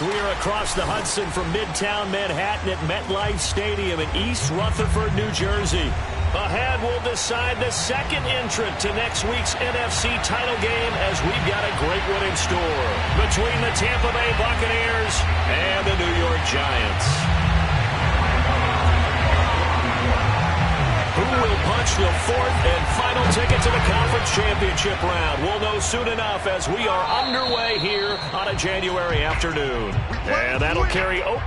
We are across the Hudson from Midtown Manhattan at MetLife Stadium in East Rutherford, New Jersey. Ahead, we'll decide the second entrant to next week's NFC title game as we've got a great one in store between the Tampa Bay Buccaneers and the New York Giants. Who will punch the fourth and final ticket to the conference championship round? We'll know soon enough as we are underway here on a January afternoon. And that'll carry over.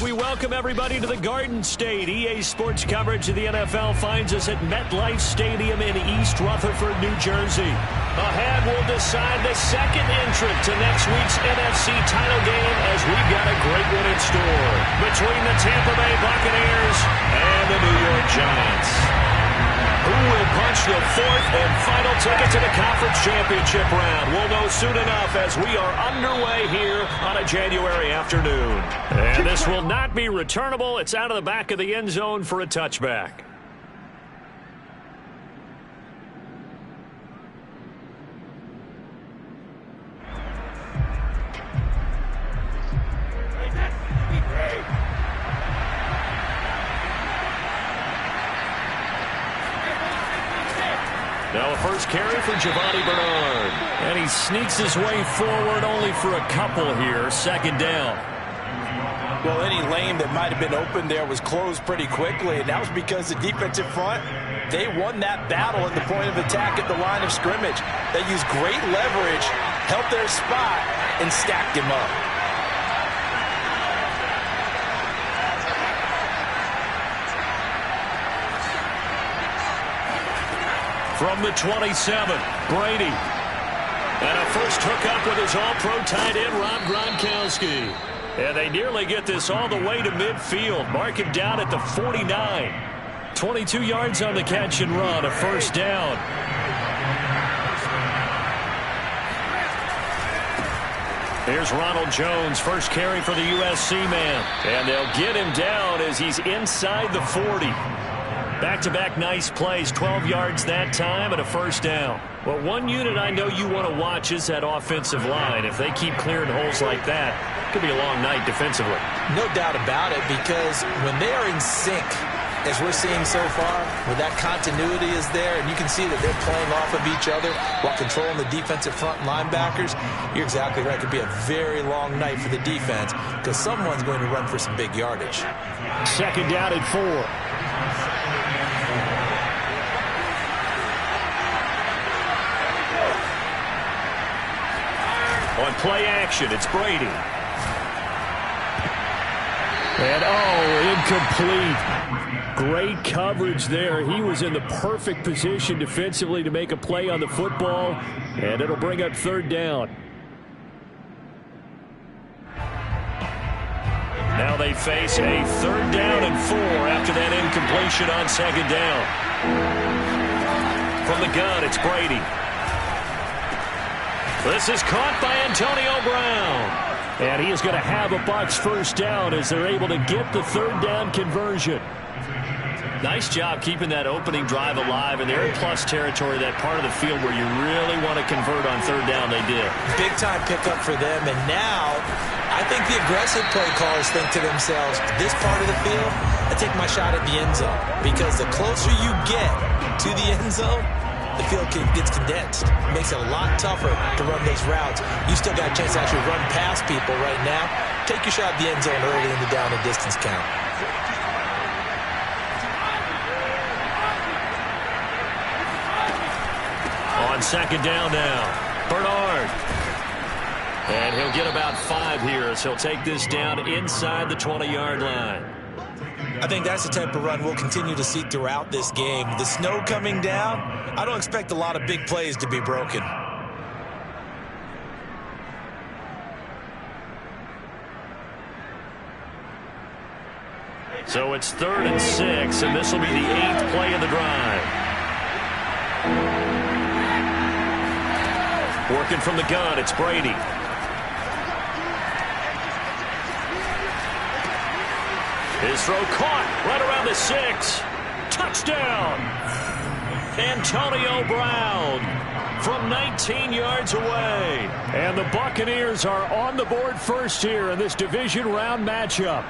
We welcome everybody to the Garden State. EA Sports coverage of the NFL finds us at MetLife Stadium in East Rutherford, New Jersey. Ahead, we'll decide the second entrant to next week's NFC title game as we've got a great one in store between the Tampa Bay Buccaneers and the New York Giants. Who will punch the fourth and final ticket to the conference championship round? We'll know soon enough as we are underway here on a January afternoon. And this will not be returnable. It's out of the back of the end zone for a touchback. Now a first carry for Giovanni Bernard. And he sneaks his way forward only for a couple here. Second down. Well, any lane that might have been open there was closed pretty quickly, and that was because the defensive front, they won that battle at the point of attack at the line of scrimmage. They used great leverage, held their spot, and stacked him up. From the 27, Brady. And a first hookup with his all-pro tight end, Rob Gronkowski. And they nearly get this all the way to midfield. Mark him down at the 49. 22 yards on the catch and run, a first down. Here's Ronald Jones, first carry for the USC man. And they'll get him down as he's inside the 40. Back-to-back nice plays, 12 yards that time and a first down. Well, one unit I know you want to watch is that offensive line. If they keep clearing holes like that, it could be a long night defensively. No doubt about it, because when they are in sync, as we're seeing so far, where that continuity is there, and you can see that they're playing off of each other while controlling the defensive front linebackers, you're exactly right. It could be a very long night for the defense because someone's going to run for some big yardage. Second down and 4. On play action, it's Brady. And, incomplete. Great coverage there. He was in the perfect position defensively to make a play on the football, and it'll bring up third down. Now they face a third down and 4 after that incompletion on second down. From the gun, it's Brady. This is caught by Antonio Brown. And he is going to have a Bucs first down as they're able to get the third down conversion. Nice job keeping that opening drive alive, and they're in plus territory, that part of the field where you really want to convert on third down. They did. Big-time pickup for them, and now I think the aggressive play callers think to themselves, this part of the field, I take my shot at the end zone, because the closer you get to the end zone, the field gets condensed. It makes it a lot tougher to run those routes. You still got a chance to actually run past people right now. Take your shot at the end zone early in the down and distance count. On second down now, Bernard. And he'll get about 5 here as he'll take this down inside the 20-yard line. I think that's the type of run we'll continue to see throughout this game. The snow coming down, I don't expect a lot of big plays to be broken. So it's 3rd and 6, and this will be the 8th play of the drive. Working from the gun, it's Brady. His throw caught right around the 6. Touchdown! Antonio Brown from 19 yards away. And the Buccaneers are on the board first here in this division round matchup.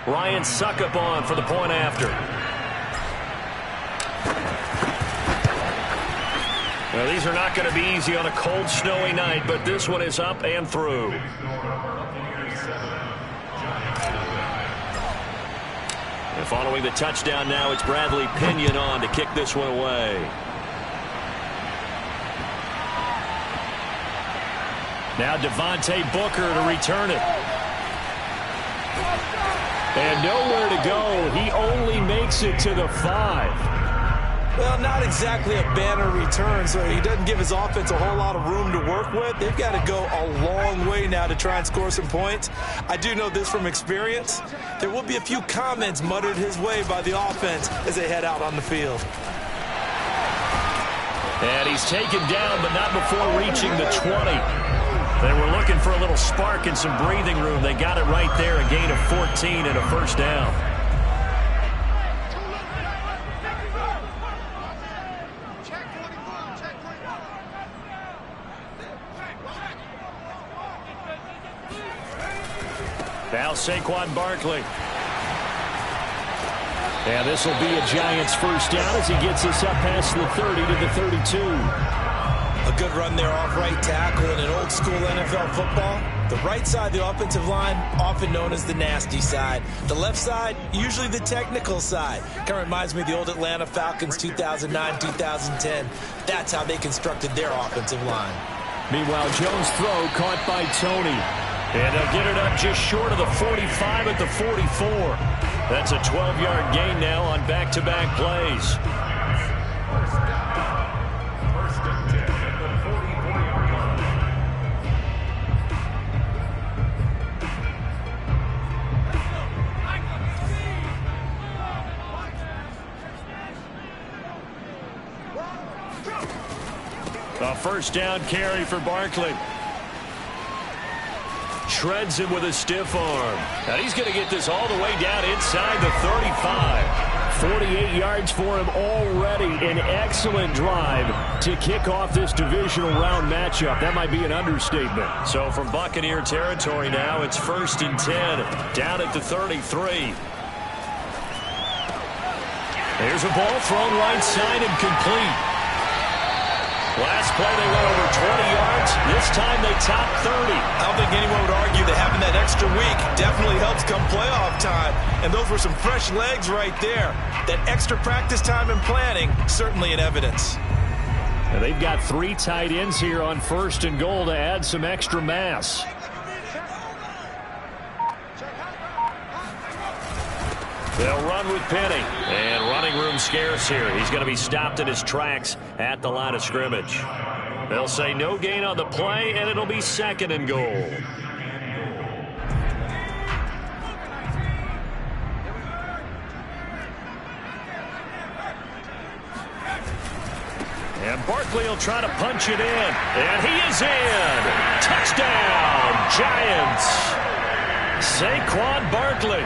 Ryan Suckup on for the point after. Well, these are not going to be easy on a cold, snowy night, but this one is up and through. And following the touchdown now, it's Bradley Pinion on to kick this one away. Now Devontae Booker to return it. And nowhere to go. He only makes it to the 5. Well, not exactly a banner return, so he doesn't give his offense a whole lot of room to work with. They've got to go a long way now to try and score some points. I do know this from experience. There will be a few comments muttered his way by the offense as they head out on the field. And he's taken down, but not before reaching the 20. They were looking for a little spark and some breathing room. They got it right there, a gain of 14 and a first down. Now Saquon Barkley. And this will be a Giants first down as he gets us up past the 30 to the 32. A good run there off right tackle in an old school NFL football. The right side of the offensive line, often known as the nasty side. The left side, usually the technical side. Kind of reminds me of the old Atlanta Falcons 2009-2010. That's how they constructed their offensive line. Meanwhile, Jones' throw caught by Tony. And they'll get it up just short of the 45 at the 44. That's a 12-yard gain now on back-to-back plays. A first down carry for Barkley. Shreds him with a stiff arm. Now he's going to get this all the way down inside the 35. 48 yards for him already. An excellent drive to kick off this divisional round matchup. That might be an understatement. So from Buccaneer territory now, it's 1st and 10, down at the 33. There's a ball thrown right side and complete. Last play they went over 20 yards. This time they topped 30. I don't think anyone would argue that having that extra week definitely helps come playoff time. And those were some fresh legs right there. That extra practice time and planning, certainly in evidence. And they've got 3 tight ends here on 1st and goal to add some extra mass. They'll run with Penny. And running room scarce here. He's going to be stopped in his tracks at the line of scrimmage. They'll say no gain on the play, and it'll be 2nd and goal. And Barkley will try to punch it in. And he is in. Touchdown, Giants. Saquon Barkley.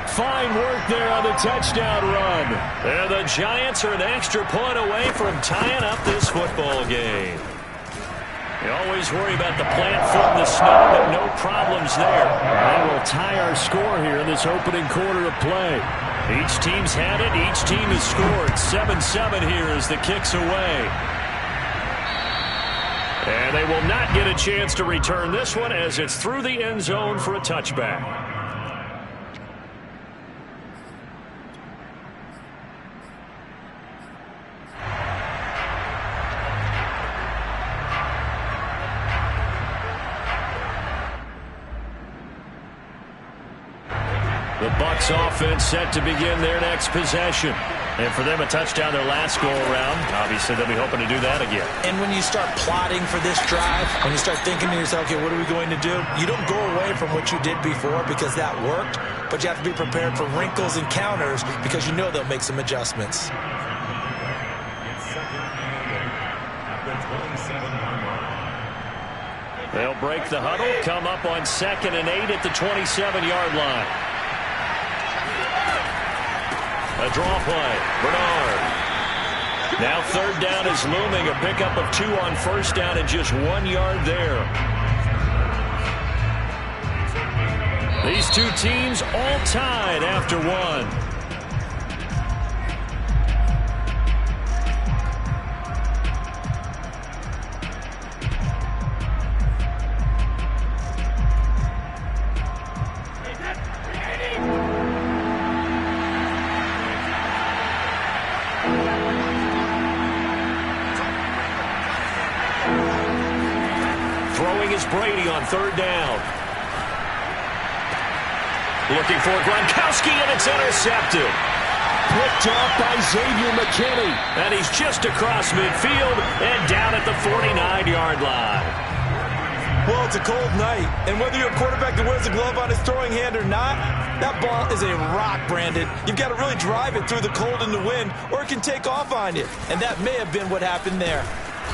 Fine work there on the touchdown run. And the Giants are an extra point away from tying up this football game. You always worry about the plant foot in the snow, but no problems there. And we'll tie our score here in this opening quarter of play. Each team's had it. Each team has scored. 7-7 here as the kick's away. And they will not get a chance to return this one as it's through the end zone for a touchback. The Bucs offense set to begin their next possession. And for them, a touchdown their last go-around. Obviously, they'll be hoping to do that again. And when you start plotting for this drive, when you start thinking to yourself, okay, what are we going to do? You don't go away from what you did before because that worked, but you have to be prepared for wrinkles and counters because you know they'll make some adjustments. They'll break the huddle, come up on 2nd and 8 at the 27-yard line. A draw play. Bernard. Now 3rd down is looming. A pickup of 2 on 1st down and just 1 yard there. These two teams all tied after 1. Brady on 3rd down. Looking for Gronkowski, and it's intercepted. Picked off by Xavier McKinney. And he's just across midfield and down at the 49-yard line. Well, it's a cold night, and whether you're a quarterback that wears a glove on his throwing hand or not, that ball is a rock, Brandon. You've got to really drive it through the cold and the wind, or it can take off on you. And that may have been what happened there.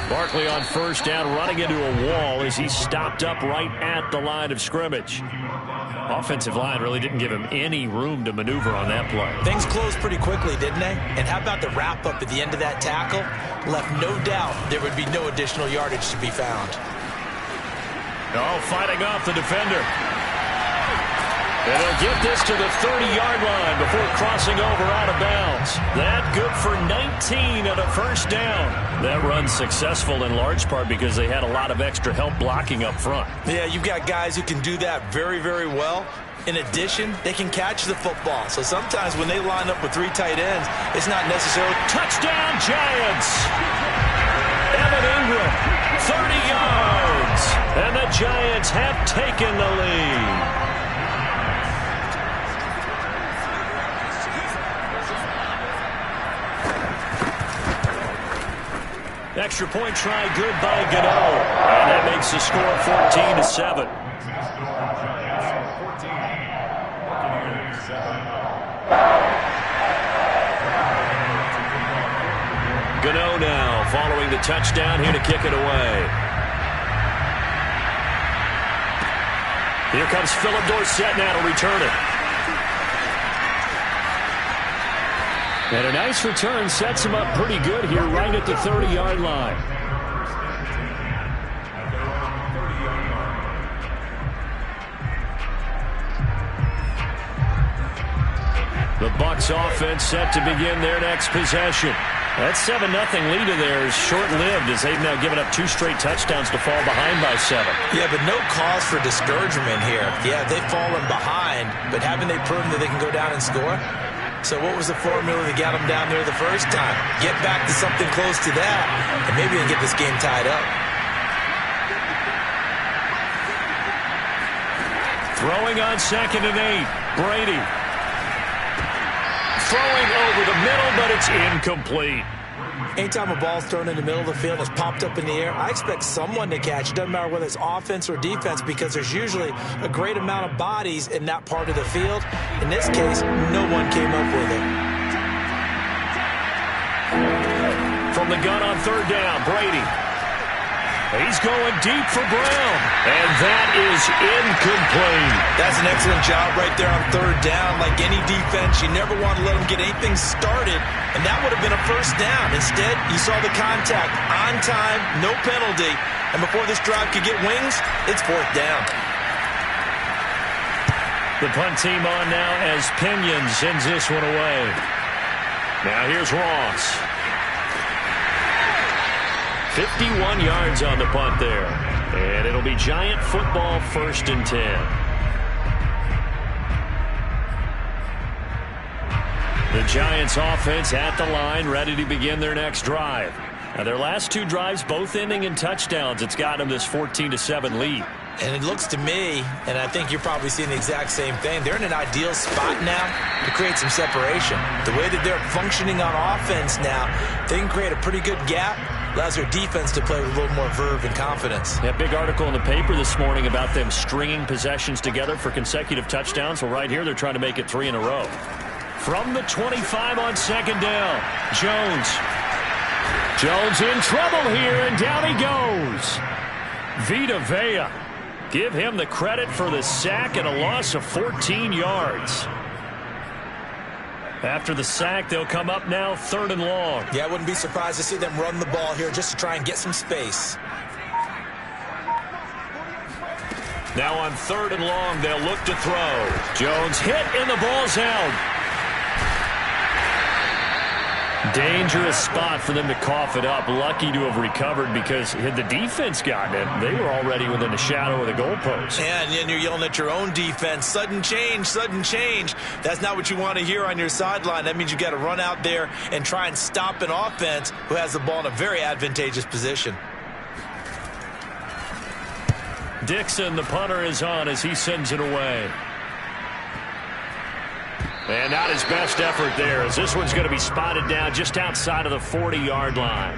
Barkley on 1st down, running into a wall as he stopped up right at the line of scrimmage. Offensive line really didn't give him any room to maneuver on that play. Things closed pretty quickly, didn't they? And how about the wrap-up at the end of that tackle? Left no doubt there would be no additional yardage to be found. Oh, fighting off the defender. And they'll get this to the 30-yard line before crossing over out of bounds. That good for 19 and a 1st down. That run's successful in large part because they had a lot of extra help blocking up front. Yeah, you've got guys who can do that very, very well. In addition, they can catch the football. So sometimes when they line up with 3 tight ends, it's not necessarily... Touchdown, Giants! Evan Ingram, 30 yards. And the Giants have taken the lead. Extra point try good by Gano. And that makes the score 14-7. Gano now following the touchdown here to kick it away. Here comes Philip Dorsett now to return it. And a nice return sets him up pretty good here right at the 30-yard line. The Bucs offense set to begin their next possession. That 7-0 lead of theirs short-lived as they've now given up 2 straight touchdowns to fall behind by 7. Yeah, but no cause for discouragement here. Yeah, they've fallen behind, but haven't they proven that they can go down and score? So what was the formula that got them down there the first time? Get back to something close to that, and maybe they can get this game tied up. Throwing on 2nd and 8. Brady. Throwing over the middle, but it's incomplete. Anytime a ball's thrown in the middle of the field and it's popped up in the air, I expect someone to catch it. Doesn't matter whether it's offense or defense, because there's usually a great amount of bodies in that part of the field. In this case, no one came up with it. From the gun on 3rd down, Brady. He's going deep for Brown, and that is incomplete. That's an excellent job right there on 3rd down. Like any defense, you never want to let them get anything started, and that would have been a 1st down. Instead, you saw the contact on time, no penalty, and before this drive could get wings, it's 4th down. The punt team on now as Pinion sends this one away. Now here's Ross. 51 yards on the punt there. And it'll be Giant football, 1st and 10. The Giants offense at the line, ready to begin their next drive. Now their last 2 drives, both ending in touchdowns. It's got them this 14-7 lead. And it looks to me, and I think you're probably seeing the exact same thing, they're in an ideal spot now to create some separation. The way that they're functioning on offense now, they can create a pretty good gap. Allows their defense to play with a little more verve and confidence. That big article in the paper this morning about them stringing possessions together for consecutive touchdowns. Well, right here, they're trying to make it 3 in a row. From the 25 on 2nd down, Jones. Jones in trouble here, and down he goes. Vita Vea. Give him the credit for the sack and a loss of 14 yards. After the sack, they'll come up now 3rd and long. Yeah, I wouldn't be surprised to see them run the ball here just to try and get some space. Now on 3rd and long, they'll look to throw. Jones hit, and the ball's out. Dangerous spot for them to cough it up. Lucky to have recovered, because had the defense gotten it, they were already within the shadow of the goalpost. Yeah, and you're yelling at your own defense. Sudden change, sudden change. That's not what you want to hear on your sideline. That means you've got to run out there and try and stop an offense who has the ball in a very advantageous position. Dixon, the punter, is on as he sends it away. And not his best effort there, as this one's going to be spotted down just outside of the 40-yard line.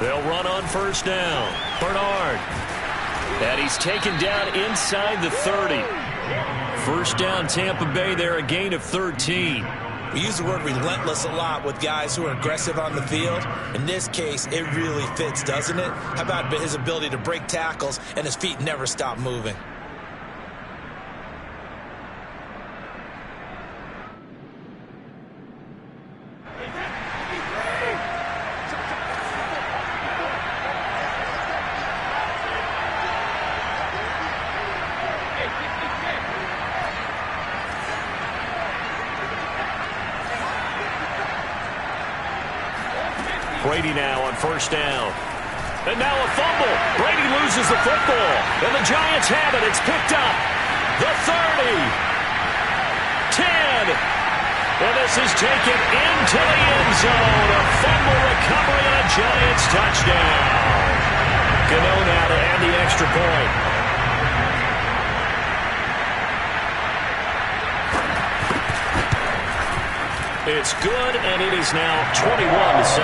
They'll run on 1st down. Bernard. And he's taken down inside the 30. 1st down, Tampa Bay there, a gain of 13. We use the word relentless a lot with guys who are aggressive on the field. In this case, it really fits, doesn't it? How about his ability to break tackles and his feet never stop moving? Brady now on 1st down. And now a fumble. Brady loses the football. And the Giants have it. It's picked up. The 30. 10. And this is taken into the end zone. A fumble recovery and a Giants touchdown. Cano now to add the extra point. It's good, and it is now 21-7.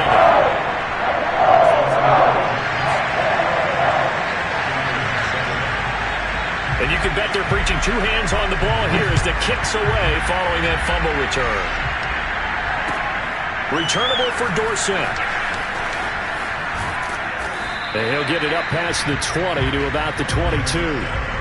And you can bet they're preaching two hands on the ball here as the kick's away following that fumble return. Returnable for Dorsett. And he'll get it up past the 20 to about the 22.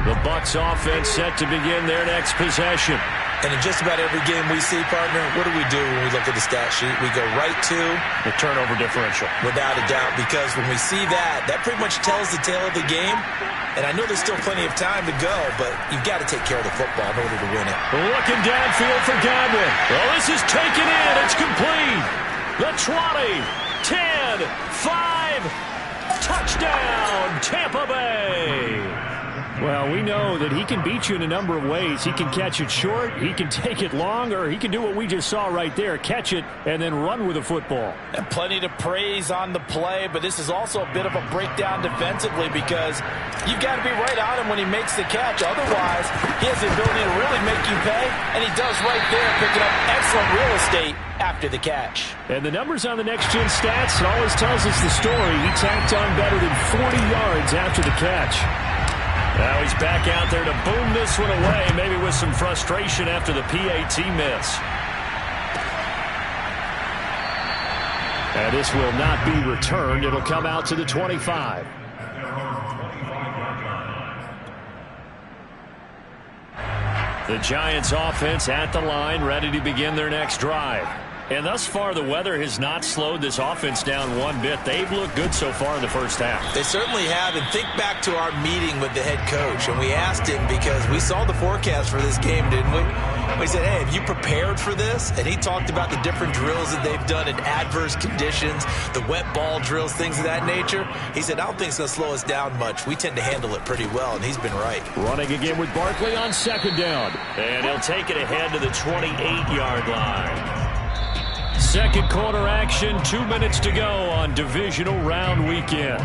The Bucs offense set to begin their next possession. And in just about every game we see, partner, what do when we look at the stat sheet? We go right to the turnover differential. Without a doubt, because when we see that, that pretty much tells the tale of the game. And I know there's still plenty of time to go, but you've got to take care of the football in order to win it. Looking downfield for Godwin. Well, this is taken in. It's complete. The 20, 10, 5, touchdown, Tampa Bay. Well, we know that he can beat you in a number of ways. He can catch it short, he can take it long, or he can do what we just saw right there, catch it and then run with the football. And plenty to praise on the play, but this is also a bit of a breakdown defensively because you've got to be right on him when he makes the catch. Otherwise, he has the ability to really make you pay, and he does right there, picking up excellent real estate after the catch. And the numbers on the next-gen stats, it always tells us the story. He tacked on better than 40 yards after the catch. Now he's back out there to boom this one away, maybe with some frustration after the PAT miss. And this will not be returned. It'll come out to the 25. The Giants offense at the line, ready to begin their next drive. And thus far, the weather has not slowed this offense down one bit. They've looked good so far in the first half. They certainly have. And think back to our meeting with the head coach. And we asked him because we saw the forecast for this game, didn't we? We said, hey, have you prepared for this? And he talked about the different drills that they've done in adverse conditions, the wet ball drills, things of that nature. He said, I don't think it's going to slow us down much. We tend to handle it pretty well, and he's been right. Running again with Barkley on second down. And he'll take it ahead to the 28-yard line. Second quarter action, 2 minutes to go on divisional round weekend.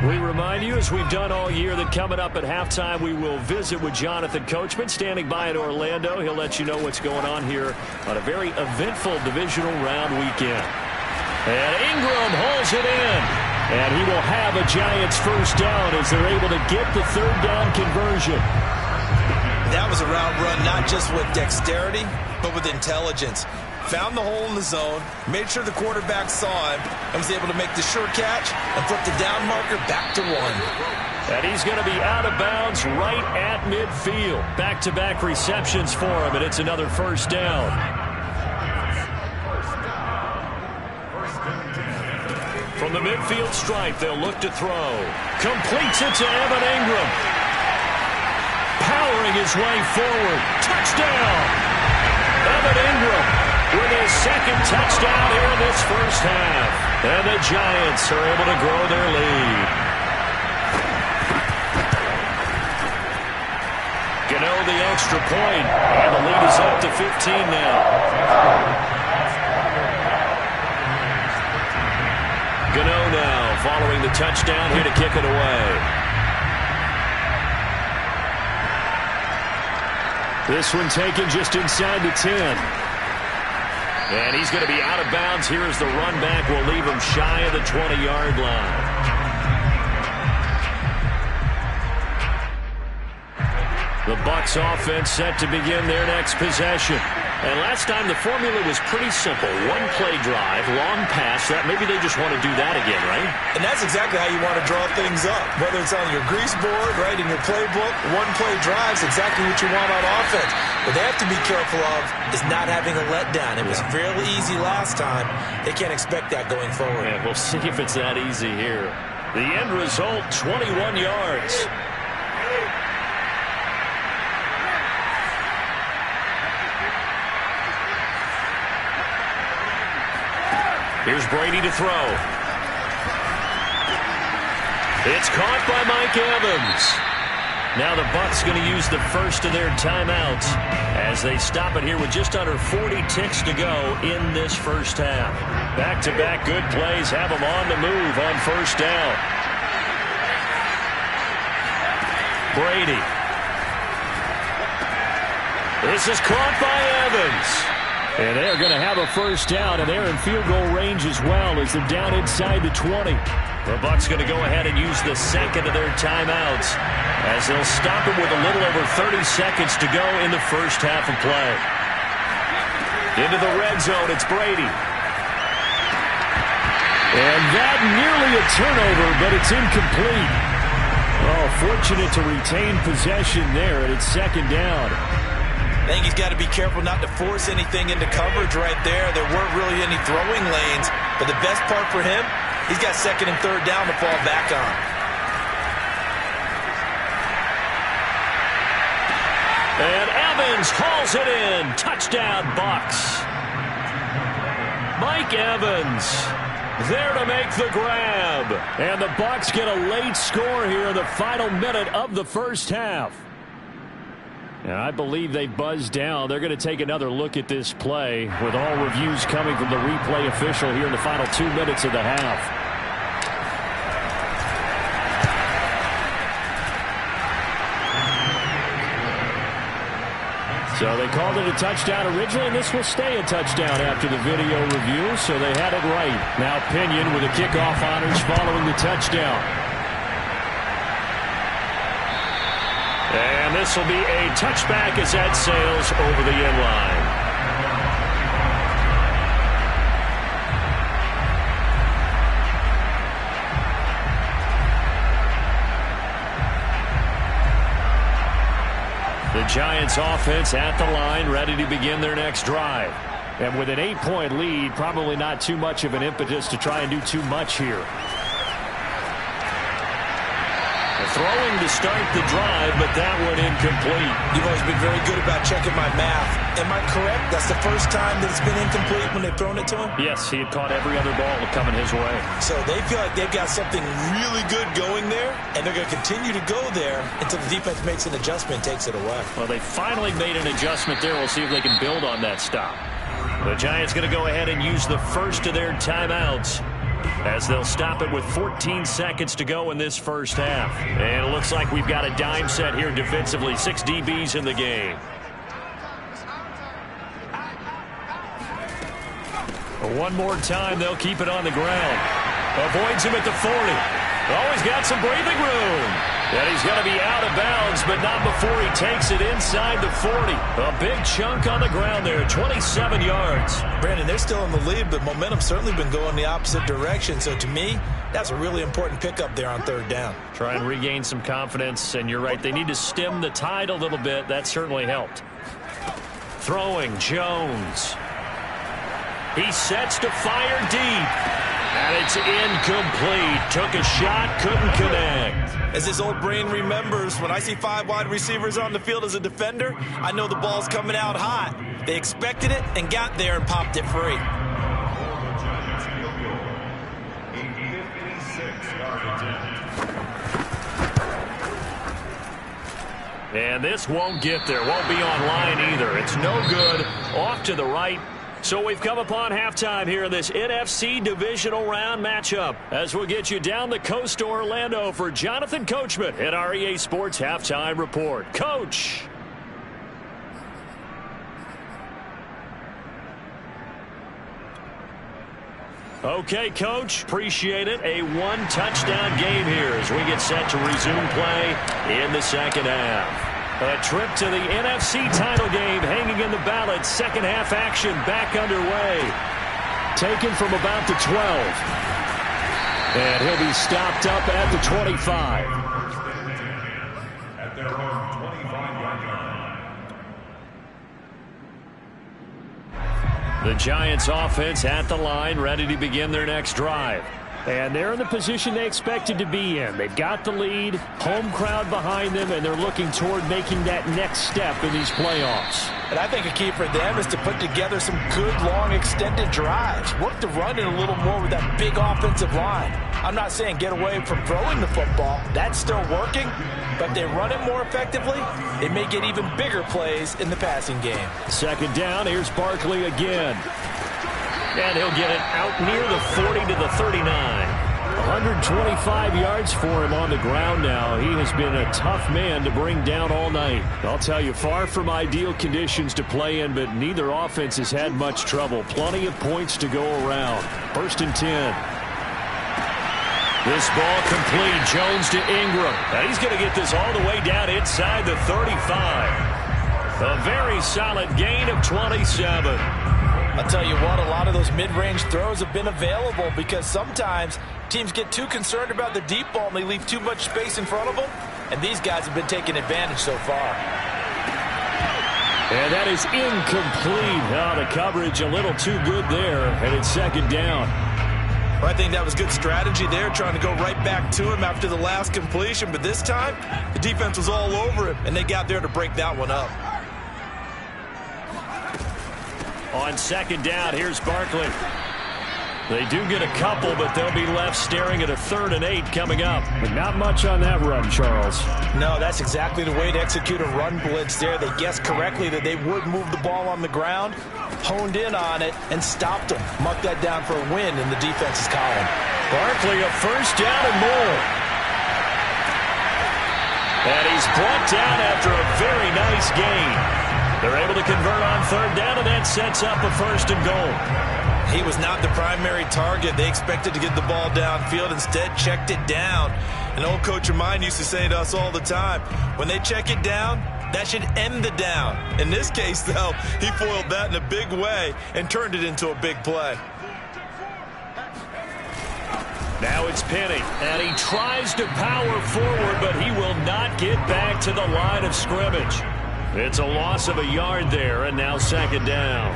We remind you, as we've done all year, that coming up at halftime, we will visit with Jonathan Coachman, standing by in Orlando. He'll let you know what's going on here on a very eventful divisional round weekend. And Ingram holds it in. And he will have a Giants first down as they're able to get the third down conversion. That was a route run not just with dexterity, but with intelligence. Found the hole in the zone, made sure the quarterback saw him, and was able to make the sure catch and flip the down marker back to one. And he's going to be out of bounds right at midfield. Back-to-back receptions for him, and it's another first down. From the midfield stripe, they'll look to throw. Completes it to Evan Ingram. Powering his way forward. Touchdown! Evan Ingram with his second touchdown here in this first half. And the Giants are able to grow their lead. Gano the extra point, and the lead is up to 15 now. Gano now following the touchdown here to kick it away. This one taken just inside the 10. And he's going to be out of bounds here as the run back will leave him shy of the 20-yard line. The Bucs offense set to begin their next possession. And last time the formula was pretty simple. One play drive, long pass. That maybe they just want to do that again, right? And that's exactly how you want to draw things up. Whether it's on your grease board, right, in your playbook, one play drive is exactly what you want on offense. What they have to be careful of is not having a letdown. It was fairly easy last time. They can't expect that going forward. Yeah, we'll see if it's that easy here. The end result, 21 yards. Here's Brady to throw. It's caught by Mike Evans. Now the Bucs going to use the first of their timeouts as they stop it here with just under 40 ticks to go in this first half. Back-to-back good plays have them on the move on first down. Brady. This is caught by Evans. And they're going to have a first down, and they're in field goal range as well as they're down inside the 20. The Bucs going to go ahead and use the second of their timeouts as they'll stop it with a little over 30 seconds to go in the first half of play. Into the red zone, it's Brady. And that nearly a turnover, but it's incomplete. Oh, fortunate to retain possession there, and it's second down. I think he's got to be careful not to force anything into coverage right there. There weren't really any throwing lanes, but the best part for him, he's got second and third down to fall back on. And Evans hauls it in. Touchdown, Bucs. Mike Evans there to make the grab. And the Bucs get a late score here in the final minute of the first half. And I believe they buzzed down. They're going to take another look at this play with all reviews coming from the replay official here in the final 2 minutes of the half. So they called it a touchdown originally, and this will stay a touchdown after the video review, so they had it right. Now Pinion with the kickoff honors following the touchdown. And this will be a touchback as that sails over the end line. The Giants offense at the line, ready to begin their next drive. And with an 8-point lead, probably not too much of an impetus to try and do too much here. Throwing to start the drive, but that one incomplete. You've always been very good about checking my math. Am I correct? That's the first time that it's been incomplete when they've thrown it to him? Yes, he had caught every other ball coming his way. So they feel like they've got something really good going there, and they're going to continue to go there until the defense makes an adjustment and takes it away. Well, they finally made an adjustment there. We'll see if they can build on that stop. The Giants going to go ahead and use the first of their timeouts as they'll stop it with 14 seconds to go in this first half. And it looks like we've got a dime set here defensively. 6 DBs in the game. One more time, they'll keep it on the ground. Avoids him at the 40. Oh, he's got some breathing room. And he's going to be out of bounds, but not before he takes it inside the 40. A big chunk on the ground there, 27 yards. Brandon, they're still in the lead, but momentum's certainly been going the opposite direction. So to me, that's a really important pickup there on third down. Try and regain some confidence, and you're right, they need to stem the tide a little bit. That certainly helped. Throwing, Jones. He sets to fire deep. And it's incomplete. Took a shot, couldn't connect. As his old brain remembers, when I see 5 wide receivers on the field as a defender, I know the ball's coming out hot. They expected it and got there and popped it free. And this won't get there. Won't be online either. It's no good. Off to the right. So we've come upon halftime here in this NFC divisional round matchup as we'll get you down the coast to Orlando for Jonathan Coachman at our EA Sports Halftime Report. Coach. Okay, Coach. Appreciate it. A one-touchdown game here as we get set to resume play in the second half. A trip to the NFC title game hanging in the balance. Second half action back underway. Taken from about the 12. And he'll be stopped up at the 25. The Giants offense at the line, ready to begin their next drive. And they're in the position they expected to be in. They've got the lead, home crowd behind them, and they're looking toward making that next step in these playoffs. And I think a key for them is to put together some good, long, extended drives. Work the run in a little more with that big offensive line. I'm not saying get away from throwing the football. That's still working. But if they run it more effectively, they may get even bigger plays in the passing game. Second down, here's Barkley again. And he'll get it out near the 40 to the 39. 125 yards for him on the ground now. He has been a tough man to bring down all night. I'll tell you, far from ideal conditions to play in, but neither offense has had much trouble. Plenty of points to go around. 1st and 10. This ball complete. Jones to Ingram. Now he's going to get this all the way down inside the 35. A very solid gain of 27. I'll tell you what, a lot of those mid-range throws have been available because sometimes teams get too concerned about the deep ball and they leave too much space in front of them, and these guys have been taking advantage so far. And that is incomplete. Oh, the coverage a little too good there, and it's 2nd down. Well, I think that was good strategy there, trying to go right back to him after the last completion, but this time the defense was all over him, and they got there to break that one up. On 2nd down, here's Barkley. They do get a couple, but they'll be left staring at a 3rd and 8 coming up. But not much on that run, Charles. No, that's exactly the way to execute a run blitz there. They guessed correctly that they would move the ball on the ground, honed in on it, and stopped them. Marked that down for a win in the defense's column. Barkley, a 1st down and more. And he's brought down after a very nice gain. They're able to convert on 3rd down, and that sets up a 1st and goal. He was not the primary target. They expected to get the ball downfield. Instead, checked it down. An old coach of mine used to say to us all the time, when they check it down, that should end the down. In this case, though, he foiled that in a big way and turned it into a big play. Now it's Penny, and he tries to power forward, but he will not get back to the line of scrimmage. It's a loss of a yard there, and now 2nd down.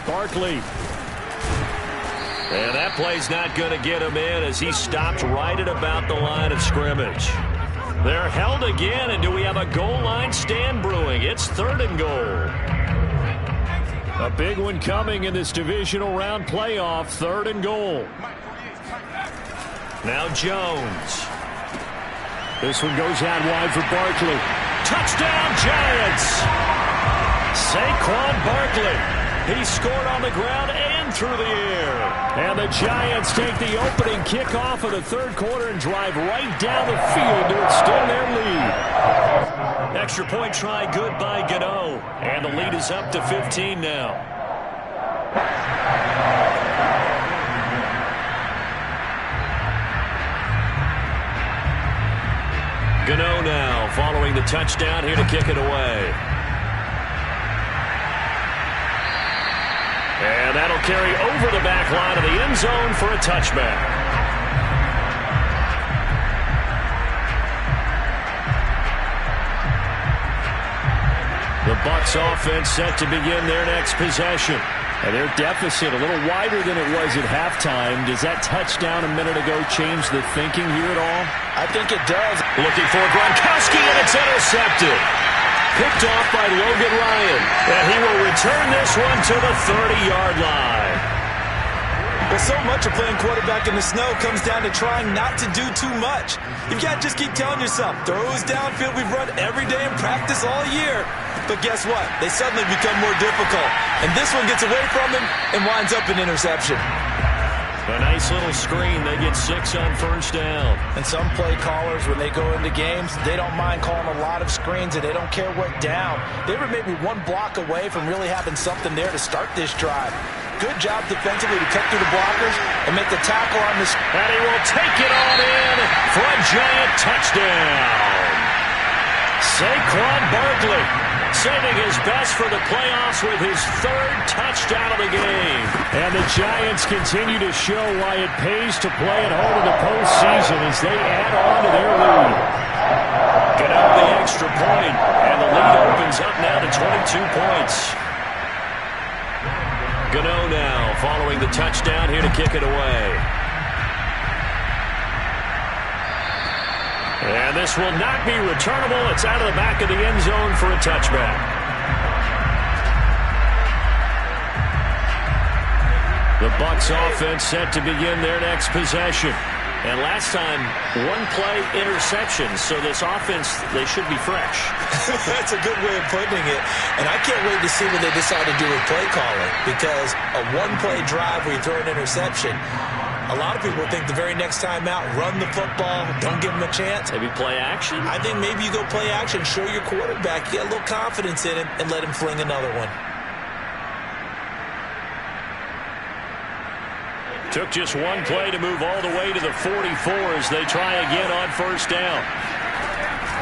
Barkley. And that play's not going to get him in as he stopped right at about the line of scrimmage. They're held again, and do we have a goal line stand brewing? It's 3rd and goal. A big one coming in this divisional round playoff, 3rd and goal. Now Jones. This one goes out wide for Barkley. Touchdown, Giants! Saquon Barkley. He scored on the ground and through the air. And the Giants take the opening kickoff of the 3rd quarter and drive right down the field to extend their lead. Extra point try good by Gano. And the lead is up to 15 now. Gano now following the touchdown here to kick it away. And that'll carry over the back line of the end zone for a touchback. The Bucs offense set to begin their next possession. And their deficit a little wider than it was at halftime. Does that touchdown a minute ago change the thinking here at all? I think it does. Looking for Gronkowski, and it's intercepted. Picked off by Logan Ryan. And he will return this one to the 30-yard line. Well, so much of playing quarterback in the snow comes down to trying not to do too much. You've got to just keep telling yourself, throws downfield we've run every day in practice all year. But guess what? They suddenly become more difficult. And this one gets away from him and winds up an interception. A nice little screen. They get 6 on 1st down. And some play callers, when they go into games, they don't mind calling a lot of screens, and they don't care what down. They were maybe one block away from really having something there to start this drive. Good job defensively to cut through the blockers and make the tackle on this. And he will take it on in for a giant touchdown. Saquon Barkley saving his best for the playoffs with his third touchdown of the game. And the Giants continue to show why it pays to play at home in the postseason as they add on to their lead. Get up the extra point, and the lead opens up now to 22 points. Gano now following the touchdown here to kick it away. And this will not be returnable. It's out of the back of the end zone for a touchback. The Bucs offense set to begin their next possession. And last time, one-play interception. So this offense, they should be fresh. That's a good way of putting it. And I can't wait to see what they decide to do with play calling. Because a one-play drive where you throw an interception, a lot of people think the very next time out, run the football, don't give him a chance. Maybe play action? I think maybe you go play action, show your quarterback, get a little confidence in him, and let him fling another one. Took just one play to move all the way to the 44 as they try again on first down.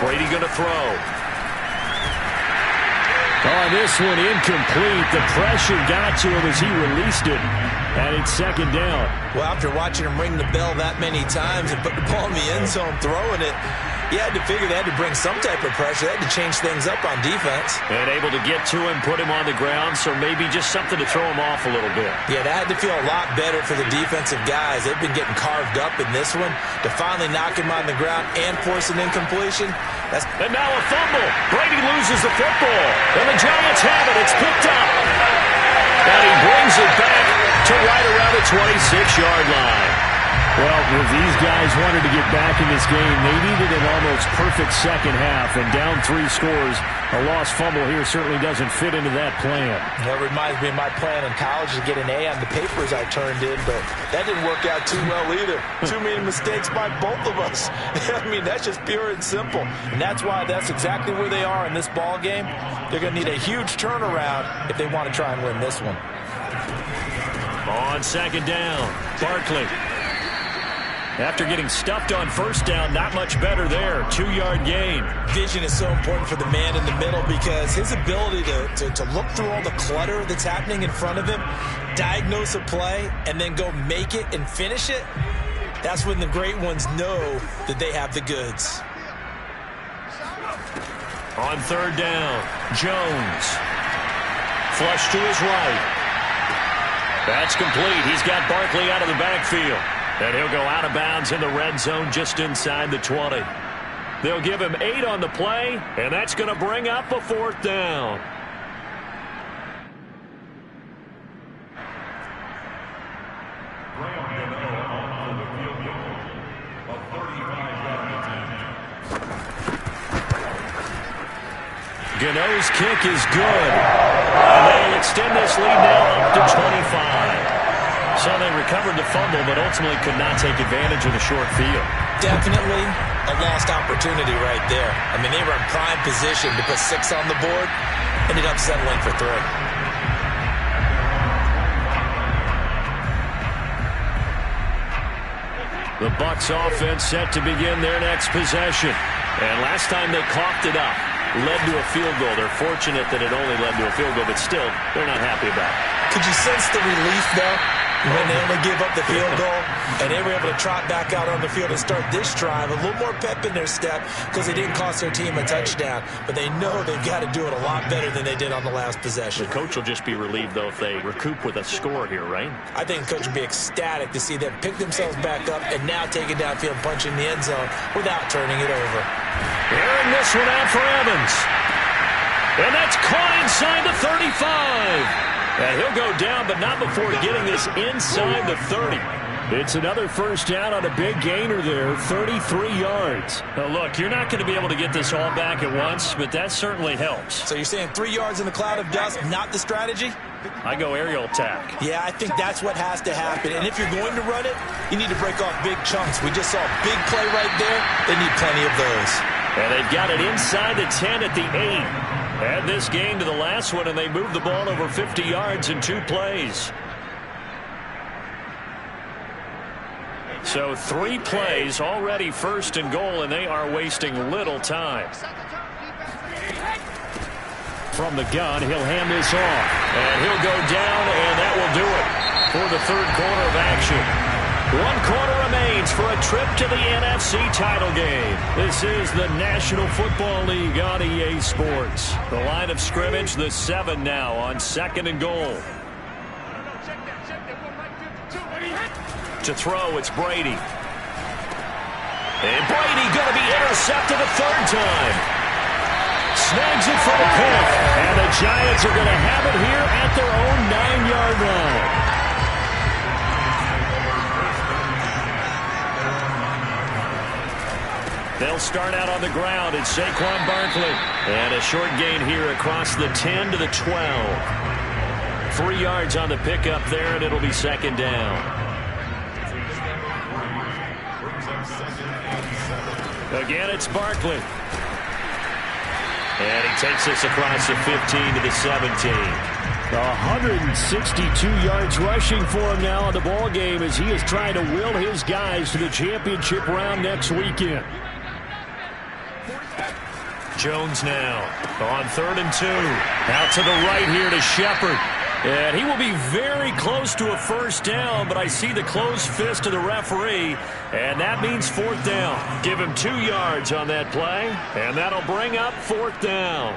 Brady going to throw. Oh, this one incomplete. The pressure got to him as he released it. And it's second down. Well, after watching him ring the bell that many times and put the ball in the end zone throwing it, you had to figure they had to bring some type of pressure. They had to change things up on defense. And able to get to him, put him on the ground, so maybe just something to throw him off a little bit. Yeah, that had to feel a lot better for the defensive guys. They've been getting carved up in this one. To finally knock him on the ground and force an incompletion. And now a fumble. Brady loses the football. And the Giants have it. It's picked up. And he brings it back to right around the 26-yard line. Well, if these guys wanted to get back in this game, they needed an almost perfect second half. And down 3 scores, a lost fumble here certainly doesn't fit into that plan. That reminds me of my plan in college to get an A on the papers I turned in, but that didn't work out too well either. Too many mistakes by both of us. I mean, that's just pure and simple. And that's why that's exactly where they are in this ball game. They're going to need a huge turnaround if they want to try and win this one. On second down, Barkley. After getting stuffed on first down, not much better there. 2-yard gain. Vision is so important for the man in the middle because his ability to look through all the clutter that's happening in front of him, diagnose a play, and then go make it and finish it, that's when the great ones know that they have the goods. On third down, Jones. Flush to his right. That's complete. He's got Barkley out of the backfield. And he'll go out of bounds in the red zone just inside the 20. They'll give him 8 on the play, and that's going to bring up a 4th down. Gano's kick is good. And they'll extend this lead now up to 25. So they recovered the fumble, but ultimately could not take advantage of the short field. Definitely a lost opportunity right there. I mean, they were in prime position to put 6 on the board. Ended up settling for 3. The Bucs offense set to begin their next possession. And last time they coughed it up, led to a field goal. They're fortunate that it only led to a field goal, but still, they're not happy about it. Could you sense the relief, though? When they only gave up the field goal and they were able to trot back out on the field and start this drive, a little more pep in their step because they didn't cost their team a touchdown. But they know they've got to do it a lot better than they did on the last possession. The coach will just be relieved, though, if they recoup with a score here, right? I think the coach will be ecstatic to see them pick themselves back up and now take it downfield, punch in the end zone without turning it over. Airing this one out for Evans. And that's caught inside the 35. And he'll go down, but not before getting this inside the 30. It's another first down on a big gainer there, 33 yards. Now, look, you're not going to be able to get this all back at once, but that certainly helps. So you're saying 3 yards in the cloud of dust, not the strategy? I go aerial attack. Yeah, I think that's what has to happen. And if you're going to run it, you need to break off big chunks. We just saw a big play right there. They need plenty of those. And they've got it inside the 10 at the 8. Add this game to the last one, and they moved the ball over 50 yards in 2 plays. So 3 plays, already first and goal, and they are wasting little time. from the gun. He'll hand this off. And he'll go down, and that will do it for the third quarter of action. 1 quarter remains for a trip to the NFC title game. This is the National Football League on EA Sports. The line of scrimmage, the 7 now on 2nd and goal. To throw, it's Brady. And Brady going to be intercepted a 3rd time. Snags it for the pick. And the Giants are going to have it here at their own 9-yard line. They'll start out on the ground. It's Saquon Barkley. And a short gain here across the 10 to the 12. 3 yards on the pickup there, and it'll be 2nd down. Again, it's Barkley. And he takes us across the 15 to the 17. 162 yards rushing for him now in the ball game as he is trying to will his guys to the championship round next weekend. Jones now on 3rd and 2. Out to the right here to Shepard. And he will be very close to a 1st down, but I see the closed fist of the referee, and that means 4th down. Give him 2 yards on that play, and that'll bring up 4th down.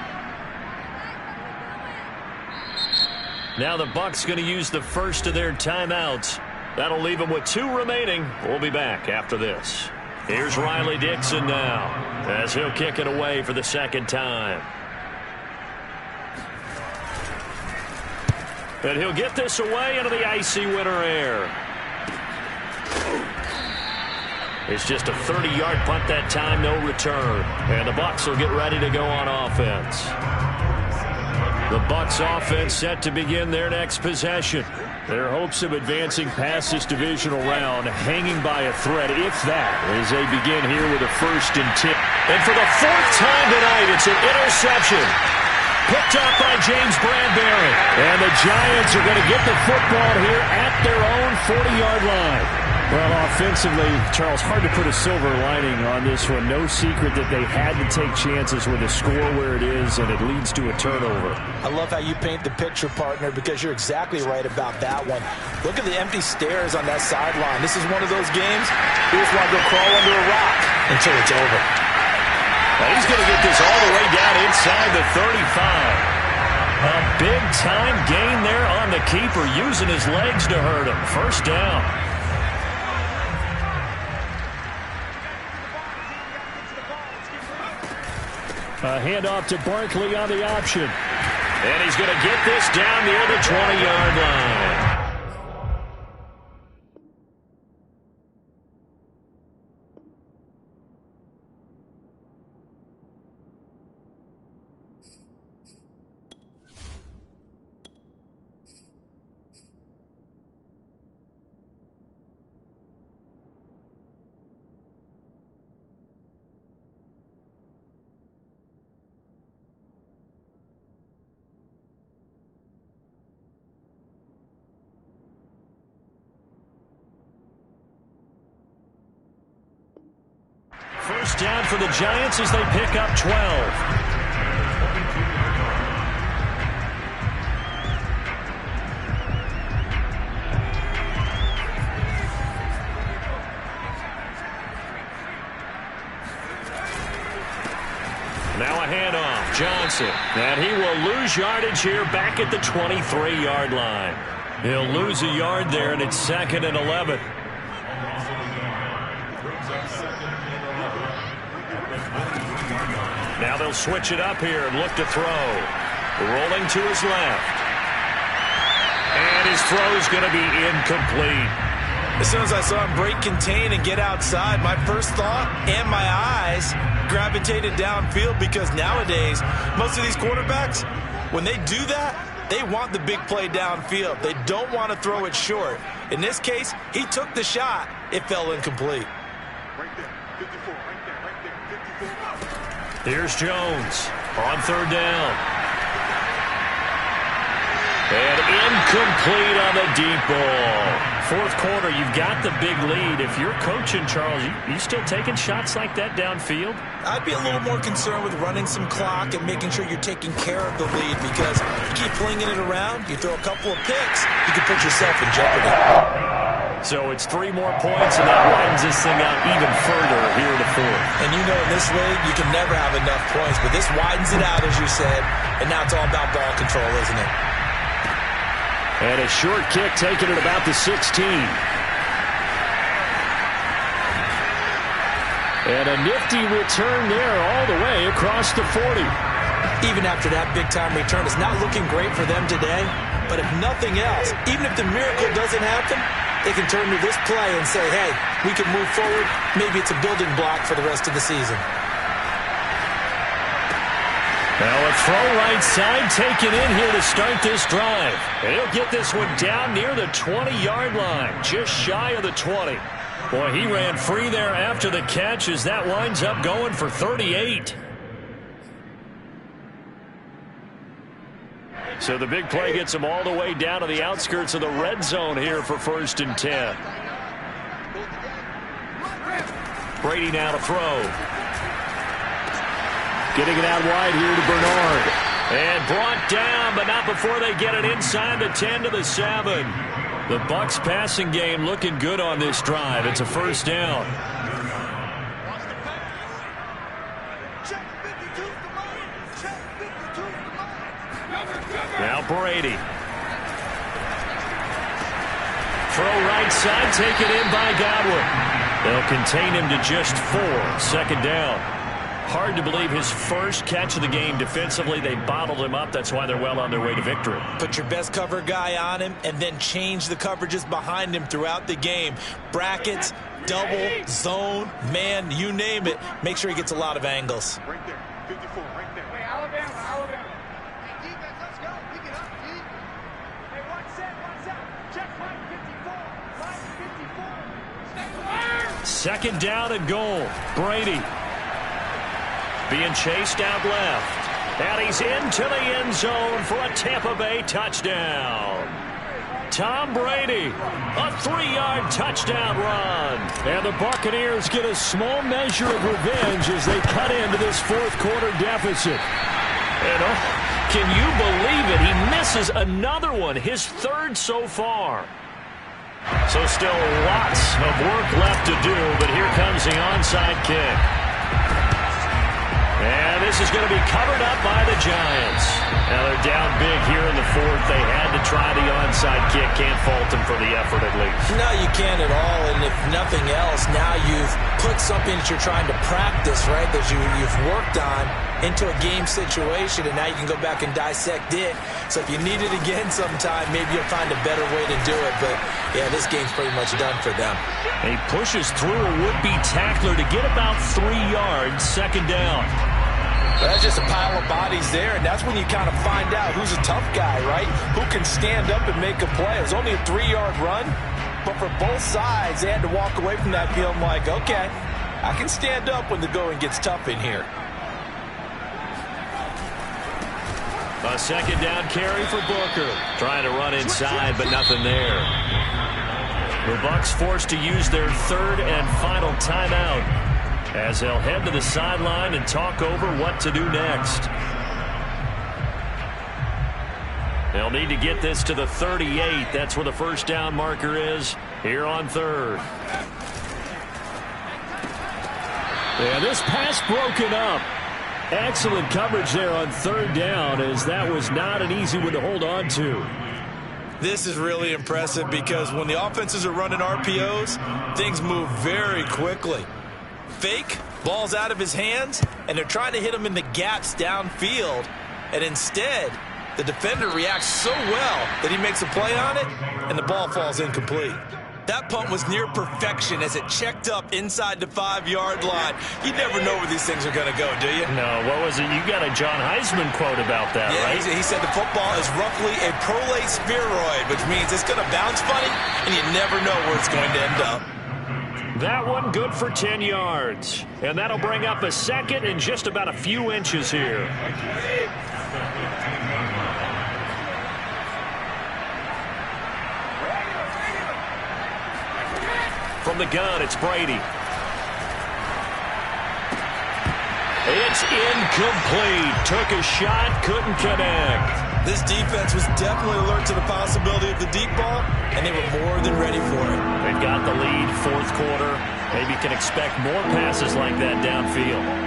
Now the Bucs going to use the first of their timeouts. That'll leave them with 2 remaining. We'll be back after this. Here's Riley Dixon now as he'll kick it away for the 2nd time. And he'll get this away into the icy winter air. It's just a 30-yard punt that time, no return. And the Bucs will get ready to go on offense. The Bucs offense set to begin their next possession. Their hopes of advancing past this divisional round hanging by a thread, if that, as they begin here with a 1st and 10. And for the 4th time tonight, it's an interception. Picked up by James Bradbury. And the Giants are going to get the football here at their own 40-yard line. Well, offensively, Charles, hard to put a silver lining on this one. No secret that they had to take chances with a score where it is, and it leads to a turnover. I love how you paint the picture, partner, because you're exactly right about that one. Look at the empty stairs on that sideline. This is one of those games you just want to go crawl under a rock until it's over. Well, he's going to get this all the way down inside the 35. A big-time gain there on the keeper, using his legs to hurt him. 1st down. A handoff to Barkley on the option. And he's going to get this down near the 20-yard line. First down for the Giants as they pick up 12. Now a handoff. Johnson. And he will lose yardage here back at the 23-yard line. He'll lose a yard there, and it's 2nd and 11. Now they'll switch it up here and look to throw. Rolling to his left. And his throw is going to be incomplete. As soon as I saw him break contain and get outside, my first thought and my eyes gravitated downfield, because nowadays, most of these quarterbacks, when they do that, they want the big play downfield. They don't want to throw it short. In this case, he took the shot. It fell incomplete. Here's Jones on 3rd down. And incomplete on the deep ball. Fourth quarter, you've got the big lead. If you're coaching, Charles, you still taking shots like that downfield? I'd be a little more concerned with running some clock and making sure you're taking care of the lead, because if you keep flinging it around, you throw a couple of picks, you can put yourself in jeopardy. So it's 3 more points, and that widens this thing out even further here in the fourth. And you know in this league, you can never have enough points, but this widens it out, as you said, and now it's all about ball control, isn't it? And a short kick taken at about the 16. And a nifty return there all the way across the 40. Even after that big-time return, it's not looking great for them today. But if nothing else, even if the miracle doesn't happen, they can turn to this play and say, hey, we can move forward. Maybe it's a building block for the rest of the season. Now a throw right side taken in here to start this drive. And he'll get this one down near the 20-yard line, just shy of the 20. Boy, he ran free there after the catch as that winds up going for 38. So the big play gets him all the way down to the outskirts of the red zone here for 1st and 10. Brady now to throw. Getting it out wide here to Bernard. And brought down, but not before they get it inside the 10 to the 7. The Bucs passing game looking good on this drive. It's a 1st down. Now Brady. Throw right side, taken in by Godwin. They'll contain him to just 4. 2nd down. Hard to believe his first catch of the game defensively. They bottled him up. That's why they're well on their way to victory. Put your best cover guy on him and then change the coverages behind him throughout the game. Brackets, double, zone, man, you name it. Make sure he gets a lot of angles. Right there, 54, right there. Hey, Alabama. Hey, defense, let's go. Pick it up, D. Hey, one set. Check line 54. Line 54. 2nd down and goal. Brady. Being chased out left. And he's into the end zone for a Tampa Bay touchdown. Tom Brady, a 3-yard touchdown run. And the Buccaneers get a small measure of revenge as they cut into this 4th quarter deficit. And can you believe it? He misses another one, his 3rd so far. So still lots of work left to do, but here comes the onside kick. And this is going to be covered up by the Giants. Now they're down big here in the 4th. They had to try the onside kick. Can't fault them for the effort at least. No, you can't at all. And if nothing else, now you've put something that you're trying to practice, right, that you've worked on into a game situation, and now you can go back and dissect it. So if you need it again sometime, maybe you'll find a better way to do it. But, yeah, this game's pretty much done for them. He pushes through a would-be tackler to get about 3 yards. 2nd down. But that's just a pile of bodies there, and that's when you kind of find out who's a tough guy, right? Who can stand up and make a play. It was only a 3-yard run, but for both sides, they had to walk away from that feeling like, okay, I can stand up when the going gets tough in here. A 2nd down carry for Booker. Trying to run inside, but nothing there. The Bucs forced to use their 3rd and final timeout, as they'll head to the sideline and talk over what to do next. They'll need to get this to the 38. That's where the 1st down marker is here on 3rd. And this pass broken up. Excellent coverage there on 3rd down, as that was not an easy one to hold on to. This is really impressive because when the offenses are running RPOs, things move very quickly. Fake, ball's out of his hands, and they're trying to hit him in the gaps downfield. And instead, the defender reacts so well that he makes a play on it, and the ball falls incomplete. That punt was near perfection as it checked up inside the 5-yard line. You never know where these things are going to go, do you? No, what was it? You got a John Heisman quote about that, right? He said the football is roughly a prolate spheroid, which means it's going to bounce funny, and you never know where it's going to end up. That one good for 10 yards. And that'll bring up a 2nd and just about a few inches here. From the gun, it's Brady. It's incomplete. Took a shot, couldn't connect. This defense was definitely alert to the possibility of the deep ball, and they were more than ready for it. They've got the lead, fourth quarter. Maybe can expect more passes like that downfield.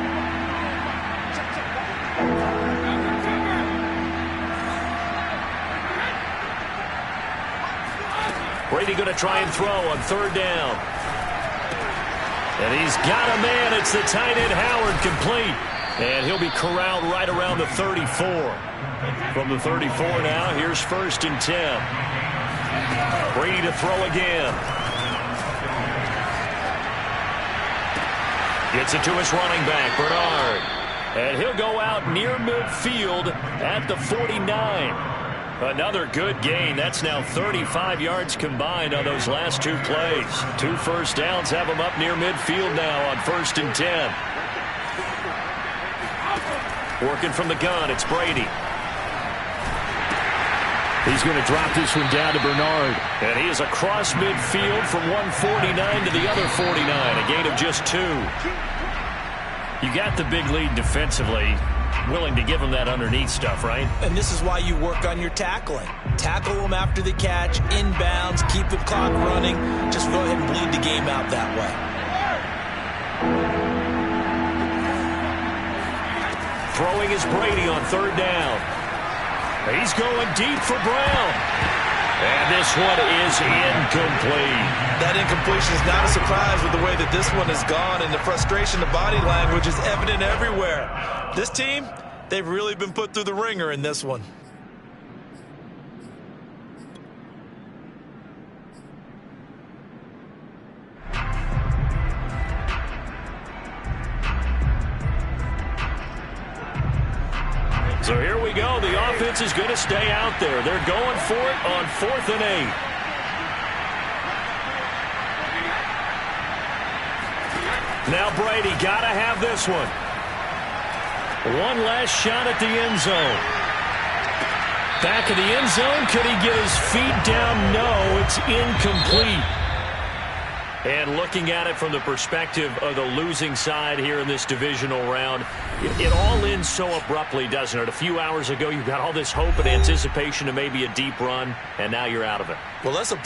Brady going to try and throw on third down. And he's got a man. It's the tight end Howard, complete. And he'll be corralled right around the 34. From the 34 now, here's 1st and 10. Brady to throw again. Gets it to his running back, Bernard. And he'll go out near midfield at the 49. Another good gain. That's now 35 yards combined on those last 2 plays. 2 first downs have him up near midfield now on 1st and 10. Working from the gun, it's Brady. He's going to drop this one down to Bernard. And he is across midfield from 149 to the other 49. A gain of just 2. You got the big lead defensively. Willing to give him that underneath stuff, right? And this is why you work on your tackling. Tackle them after the catch, inbounds, keep the clock running. Just go ahead and bleed the game out that way. Throwing is Brady on third down. He's going deep for Brown. And this one is incomplete. That incompletion is not a surprise with the way that this one has gone, and the frustration, the body language is evident everywhere. This team, they've really been put through the ringer in this one. So here we go. The offense is going to stay out there. They're going for it on 4th and 8. Now Brady got to have this one. One last shot at the end zone. Back of the end zone. Could he get his feet down? No, it's incomplete. And looking at it from the perspective of the losing side here in this divisional round, it all ends so abruptly, doesn't it? A few hours ago, you got all this hope and anticipation of maybe a deep run, and now you're out of it. Well, let's apply